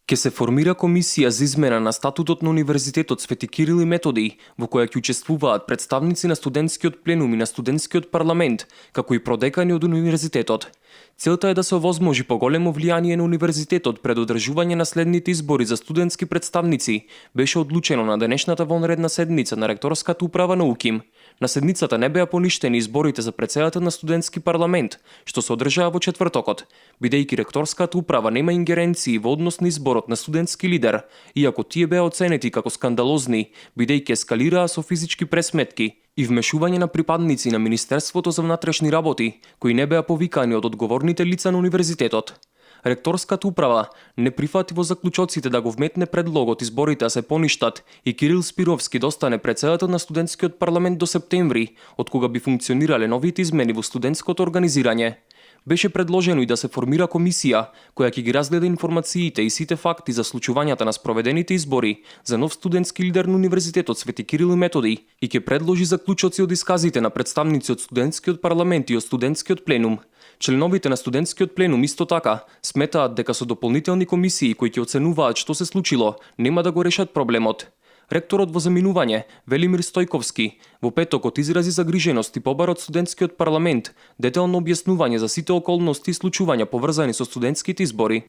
Ке се формира комисија за измена на статутот на Универзитетот Свети Кирил и Методий, во која ќе учествуваат представници на студентскиот пленум и на студентскиот парламент, како и продекани од универзитетот. Целта е да се овозможи поголемо влијание на универзитетот пред одржување на следните избори за студентски представници, беше одлучено на денешната вонредна седница на ректорската управа на УКИМ. На седницата не беа поништени изборите за председател на студентски парламент, што се одржаа во четвртокот, бидејќи ректорската управа нема ингеренции во однос на изборот на студентски лидер, иако тие беа оценети како скандалозни, бидејќи ескалираа со физички пресметки и вмешување на припадници на Министерството за внатрешни работи, кои не беа повикани од одговорните лица на универзитетот. Ректорската управа не прифати во заклучоците да го вметне предлогот изборите да се поништат и Кирил Спировски да остане председател на студентскиот парламент до септември, од кога би функционирале новите измени во студентското организирање. Беше предложено и да се формира комисија која ќе ги разгледа информациите и сите факти за случувањата на спроведените избори за нов студентски лидер на Универзитетот Свети Кирил и Методий и ќе предложи заклучоци од исказите на представници од студентскиот парламент и од студентскиот пленум. Членовите на студентскиот пленум исто така сметаат дека со дополнителни комисии кои ќе оценуваат што се случило, нема да го решат проблемот. Ректорот во заминување, Велимир Стојковски, во петокот изрази загриженост и побара од студентскиот парламент, детелно објаснување за сите околности и случувања поврзани со студентските избори.